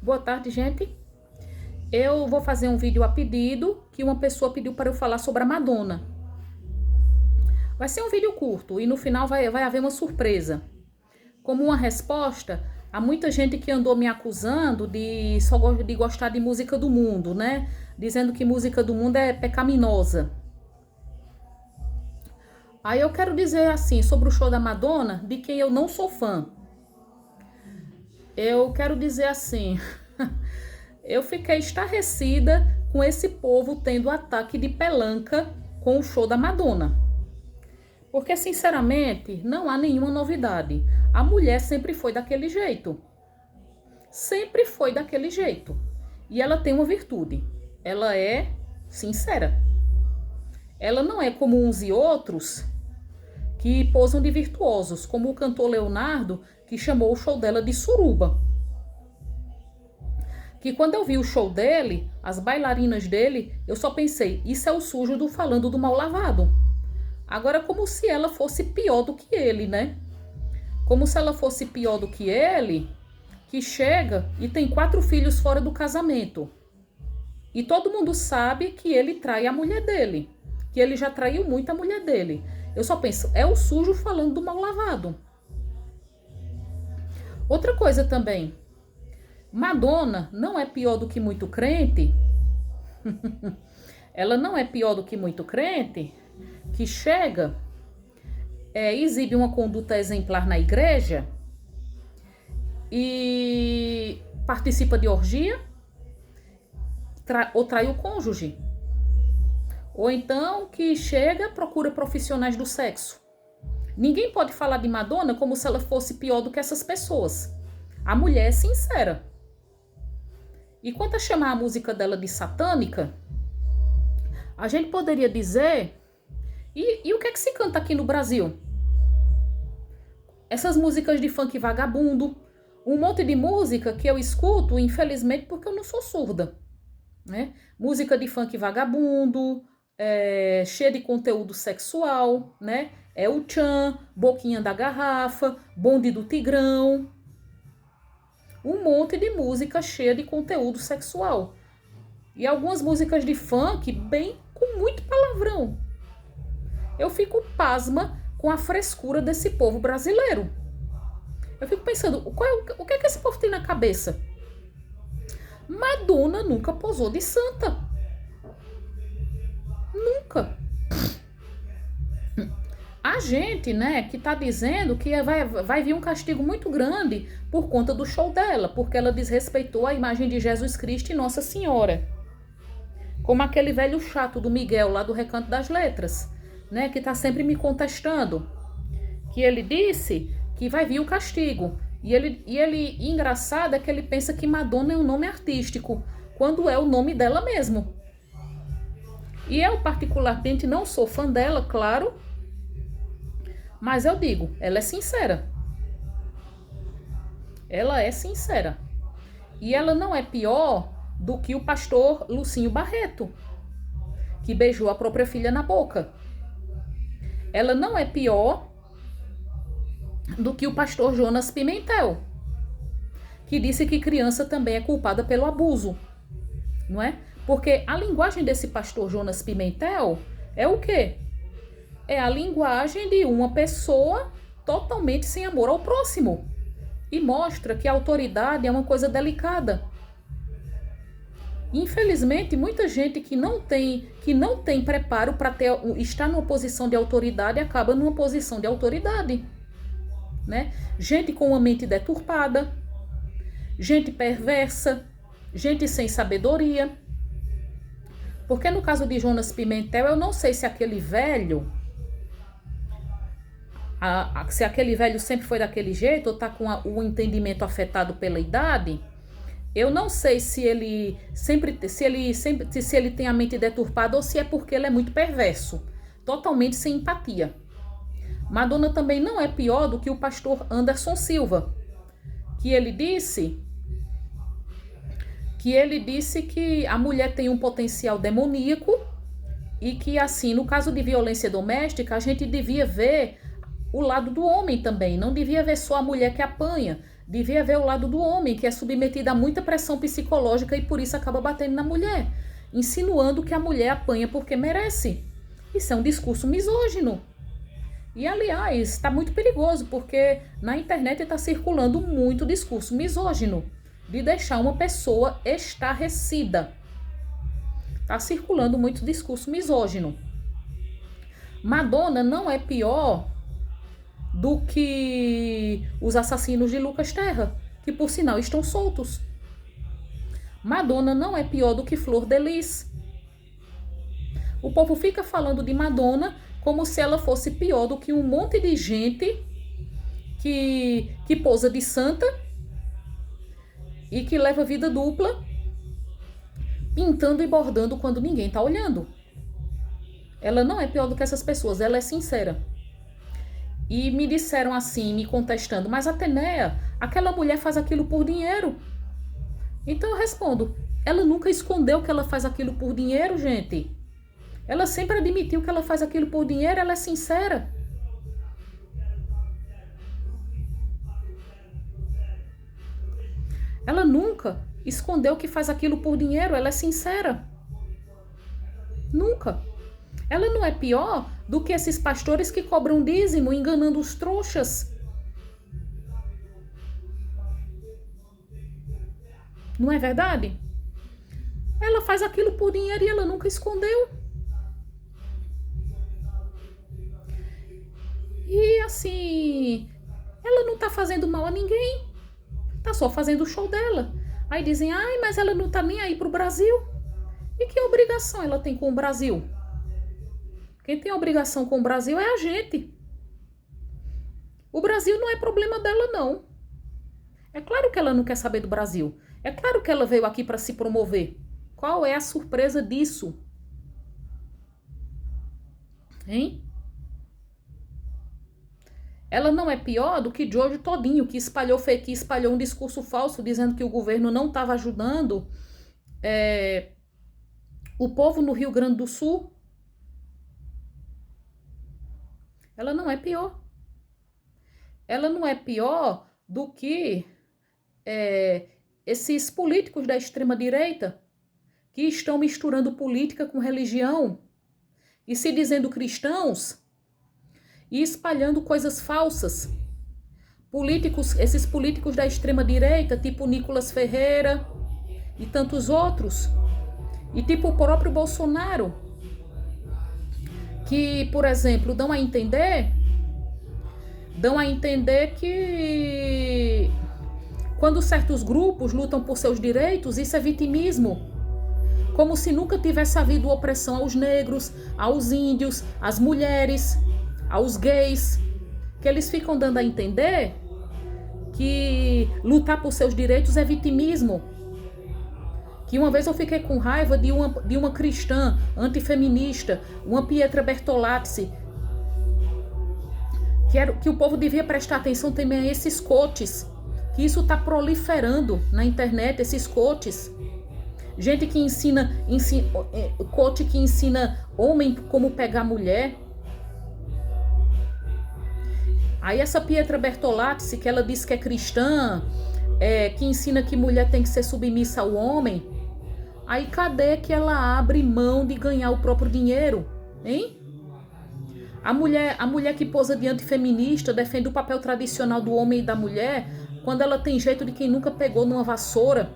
Boa tarde, gente. Eu vou fazer um vídeo a pedido que uma pessoa pediu para eu falar sobre a Madonna. Vai ser um vídeo curto e no final vai haver uma surpresa. Como uma resposta a muita gente que andou me acusando de de gostar de música do mundo, né? Dizendo que música do mundo é pecaminosa. Aí eu quero dizer assim, sobre o show da Madonna, de quem eu não sou fã. Eu quero dizer assim... Eu fiquei estarrecida com esse povo tendo ataque de pelanca com o show da Madonna. Porque, sinceramente, não há nenhuma novidade. A mulher sempre foi daquele jeito. Sempre foi daquele jeito. E ela tem uma virtude. Ela é sincera. Ela não é como uns e outros que posam de virtuosos, como o cantor Leonardo, que chamou o show dela de suruba. Que quando eu vi o show dele, as bailarinas dele, eu só pensei, isso é o sujo do falando do mal lavado. Agora, como se ela fosse pior do que ele, né? Como se ela fosse pior do que ele, que chega e tem 4 filhos fora do casamento. E todo mundo sabe que ele trai a mulher dele, que ele já traiu muito a mulher dele. Eu só penso, é o sujo falando do mal lavado. Outra coisa também, Madonna não é pior do que muito crente. Ela não é pior do que muito crente que chega, exibe uma conduta exemplar na igreja e participa de orgia ou trai o cônjuge. Ou então que chega, procura profissionais do sexo. Ninguém pode falar de Madonna como se ela fosse pior do que essas pessoas. A mulher é sincera. E quanto a chamar a música dela de satânica, a gente poderia dizer... E o que é que se canta aqui no Brasil? Essas músicas de funk vagabundo, um monte de música que eu escuto, infelizmente, porque eu não sou surda, né? Música de funk vagabundo, cheia de conteúdo sexual, né? É o tchan, boquinha da garrafa, bonde do tigrão... Um monte de música cheia de conteúdo sexual. E algumas músicas de funk bem com muito palavrão. Eu fico pasma com a frescura desse povo brasileiro. Eu fico pensando, o que é que esse povo tem na cabeça? Madonna nunca posou de santa. Nunca. A gente, né, que tá dizendo que vai vir um castigo muito grande por conta do show dela, porque ela desrespeitou a imagem de Jesus Cristo e Nossa Senhora. Como aquele velho chato do Miguel, lá do Recanto das Letras, né, que tá sempre me contestando. Que ele disse que vai vir o castigo. E engraçado é que ele pensa que Madonna é um nome artístico, quando é o nome dela mesmo. E eu, particularmente, não sou fã dela, claro, mas eu digo, ela é sincera. Ela é sincera. E ela não é pior do que o pastor Lucinho Barreto, que beijou a própria filha na boca. Ela não é pior do que o pastor Jonas Pimentel, que disse que criança também é culpada pelo abuso. Não é? Porque a linguagem desse pastor Jonas Pimentel é o quê? É a linguagem de uma pessoa totalmente sem amor ao próximo. E mostra que a autoridade é uma coisa delicada. Infelizmente, muita gente que não tem preparo para estar numa posição de autoridade acaba numa posição de autoridade. Né? Gente com uma mente deturpada, gente perversa, gente sem sabedoria. Porque no caso de Jonas Pimentel, eu não sei se aquele velho... se aquele velho sempre foi daquele jeito ou está com o entendimento afetado pela idade, eu não sei se ele tem a mente deturpada ou se é porque ele é muito perverso, totalmente sem empatia. Madonna também não é pior do que o pastor Anderson Silva, que ele disse que a mulher tem um potencial demoníaco e que, assim, no caso de violência doméstica, a gente devia ver o lado do homem também, não devia ver só a mulher que apanha, devia ver o lado do homem, que é submetido a muita pressão psicológica e por isso acaba batendo na mulher, insinuando que a mulher apanha porque merece. Isso é um discurso misógino. E, aliás, está muito perigoso, porque na internet está circulando muito discurso misógino, de deixar uma pessoa estarrecida. Está circulando muito discurso misógino. Madonna não é pior do que os assassinos de Lucas Terra, que por sinal estão soltos. Madonna não é pior do que Flor de Lis. O povo fica falando de Madonna como se ela fosse pior do que um monte de gente que posa de santa e que leva vida dupla, pintando e bordando quando ninguém está olhando. Ela não é pior do que essas pessoas, ela é sincera. E me disseram assim, me contestando, mas Atenea, aquela mulher faz aquilo por dinheiro. Então eu respondo, ela nunca escondeu que ela faz aquilo por dinheiro, gente. Ela sempre admitiu que ela faz aquilo por dinheiro, ela é sincera. Ela nunca escondeu que faz aquilo por dinheiro, ela é sincera. Nunca. Ela não é pior do que esses pastores que cobram dízimo, enganando os trouxas. Não é verdade? Ela faz aquilo por dinheiro e ela nunca escondeu. E assim, ela não tá fazendo mal a ninguém. Tá só fazendo o show dela. Aí dizem, ai, mas ela não tá nem aí pro Brasil. E que obrigação ela tem com o Brasil? Quem tem obrigação com o Brasil é a gente. O Brasil não é problema dela, não. É claro que ela não quer saber do Brasil. É claro que ela veio aqui para se promover. Qual é a surpresa disso? Hein? Ela não é pior do que George Todinho, que espalhou um discurso falso dizendo que o governo não estava ajudando o povo no Rio Grande do Sul. Ela não é pior. Ela não é pior do que esses políticos da extrema-direita que estão misturando política com religião e se dizendo cristãos e espalhando coisas falsas. Esses políticos da extrema-direita, tipo Nicolas Ferreira e tantos outros, e tipo o próprio Bolsonaro, que, por exemplo, dão a entender que quando certos grupos lutam por seus direitos, isso é vitimismo. Como se nunca tivesse havido opressão aos negros, aos índios, às mulheres, aos gays, que eles ficam dando a entender que lutar por seus direitos é vitimismo. Que uma vez eu fiquei com raiva de uma cristã antifeminista, uma Pietra Bertolazzi, que o povo devia prestar atenção também a esses coaches, que isso está proliferando na internet, esses coaches. Gente que coach que ensina homem como pegar mulher. Aí essa Pietra Bertolazzi, que ela diz que é cristã, que ensina que mulher tem que ser submissa ao homem. Aí cadê que ela abre mão de ganhar o próprio dinheiro, hein? A mulher que posa de antifeminista, defende o papel tradicional do homem e da mulher, quando ela tem jeito de quem nunca pegou numa vassoura.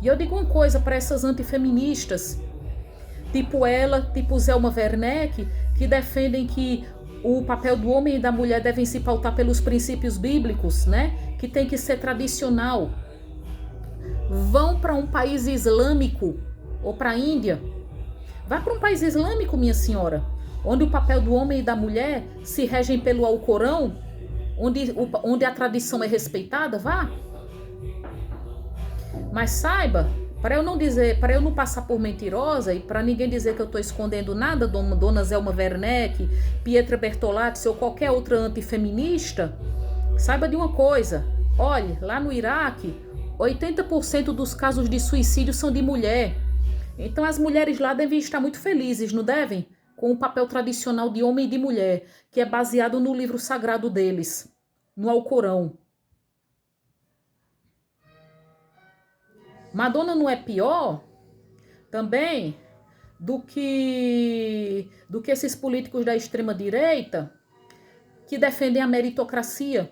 E eu digo uma coisa para essas antifeministas, tipo ela, tipo Zelma Werneck, que defendem que o papel do homem e da mulher devem se pautar pelos princípios bíblicos, né? Que tem que ser tradicional. Vão para um país islâmico ou para a Índia. Vá para um país islâmico, minha senhora, onde o papel do homem e da mulher se regem pelo Alcorão, onde a tradição é respeitada, vá. Mas saiba, para eu não passar por mentirosa e para ninguém dizer que eu estou escondendo nada, dona Zelma Werneck, Pietra Bertolazzi ou qualquer outra antifeminista, saiba de uma coisa. Olhe, lá no Iraque, 80% dos casos de suicídio são de mulher. Então as mulheres lá devem estar muito felizes, não devem? com o papel tradicional de homem e de mulher, que é baseado no livro sagrado deles, no Alcorão. Madonna não é pior também do que esses políticos da extrema-direita que defendem a meritocracia,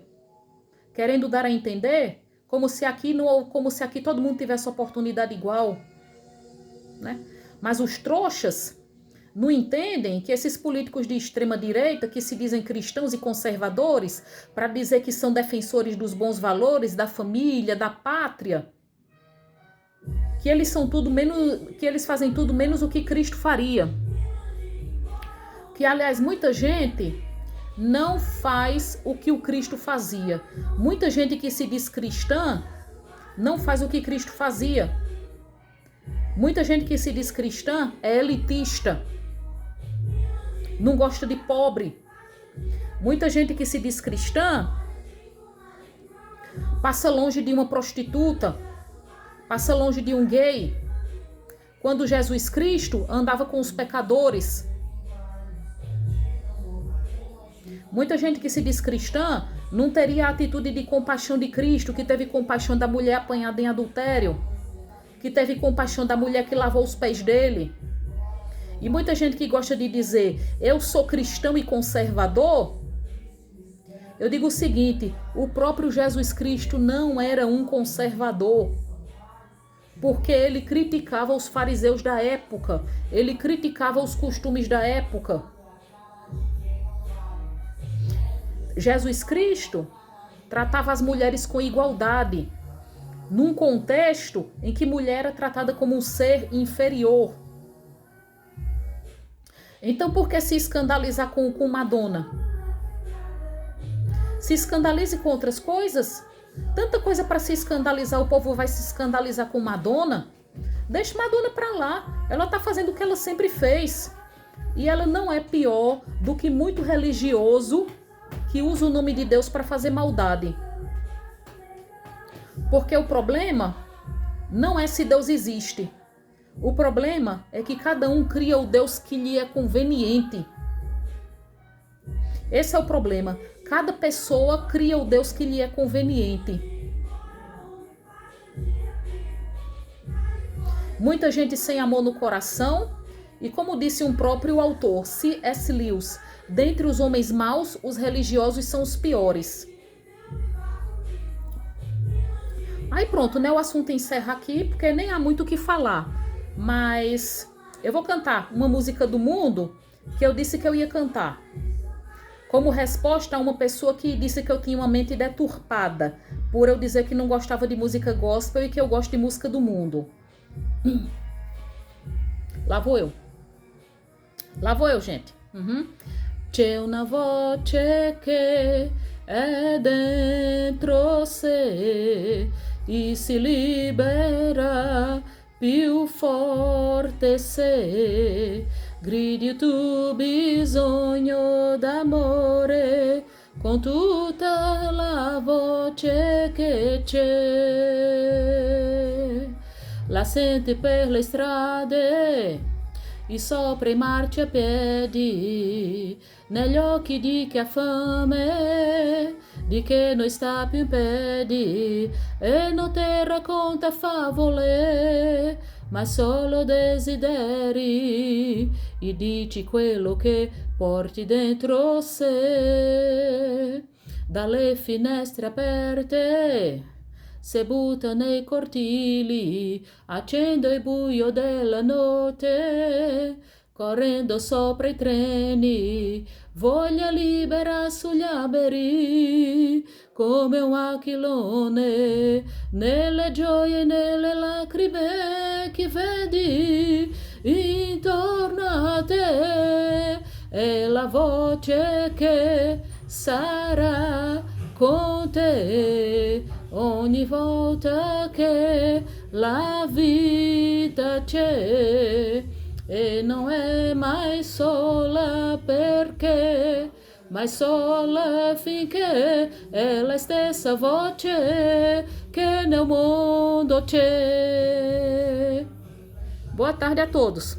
querendo dar a entender como se aqui todo mundo tivesse oportunidade igual, né? Mas os trouxas não entendem que esses políticos de extrema-direita, que se dizem cristãos e conservadores, para dizer que são defensores dos bons valores, da família, da pátria, que eles fazem tudo menos o que Cristo faria. Que, aliás, muita gente não faz o que o Cristo fazia. Muita gente que se diz cristã não faz o que Cristo fazia. Muita gente que se diz cristã é elitista, não gosta de pobre. Muita gente que se diz cristã passa longe de uma prostituta, passa longe de um gay, quando Jesus Cristo andava com os pecadores. Muita gente que se diz cristã não teria a atitude de compaixão de Cristo, que teve compaixão da mulher apanhada em adultério, que teve compaixão da mulher que lavou os pés dele. E muita gente que gosta de dizer, eu sou cristão e conservador. Eu digo o seguinte, o próprio Jesus Cristo não era um conservador, porque ele criticava os fariseus da época, ele criticava os costumes da época. Jesus Cristo tratava as mulheres com igualdade, num contexto em que mulher era tratada como um ser inferior. Então, por que se escandalizar com Madonna? Se escandalize com outras coisas. Tanta coisa para se escandalizar, o povo vai se escandalizar com Madonna? Deixa Madonna para lá. Ela está fazendo o que ela sempre fez. E ela não é pior do que muito religioso que usa o nome de Deus para fazer maldade. Porque o problema não é se Deus existe. O problema é que cada um cria o Deus que lhe é conveniente. Esse é o problema. Cada pessoa cria o Deus que lhe é conveniente. Muita gente sem amor no coração. E como disse um próprio autor, C.S. Lewis, dentre os homens maus, os religiosos são os piores. Aí pronto, né? O assunto encerra aqui, porque nem há muito o que falar. Mas eu vou cantar uma música do mundo que eu disse que eu ia cantar. Como resposta a uma pessoa que disse que eu tinha uma mente deturpada, por eu dizer que não gostava de música gospel e que eu gosto de música do mundo. Lá vou eu. Lá vou eu, gente. C'è una voce che è dentro sé e si libera più forte se gridi il tuo bisogno d'amore con tutta la voce che c'è. La senti per le strade e sopra i marciapiedi, negli occhi di chi ha fame, di che non sta più in piedi, e non te racconta favole, ma solo desideri, e dici quello che porti dentro sé. Dalle finestre aperte se butta nei cortili, accendo il buio della notte, correndo sopra i treni, voglia libera sugli alberi, come un aquilone, nelle gioie e nelle lacrime che vedi intorno a te, è la voce che sarà con te ogni volta che la vita c'è, e non è mai sola perché, mai sola finché è la stessa voce che nel mondo c'è. Boa tarde a todos.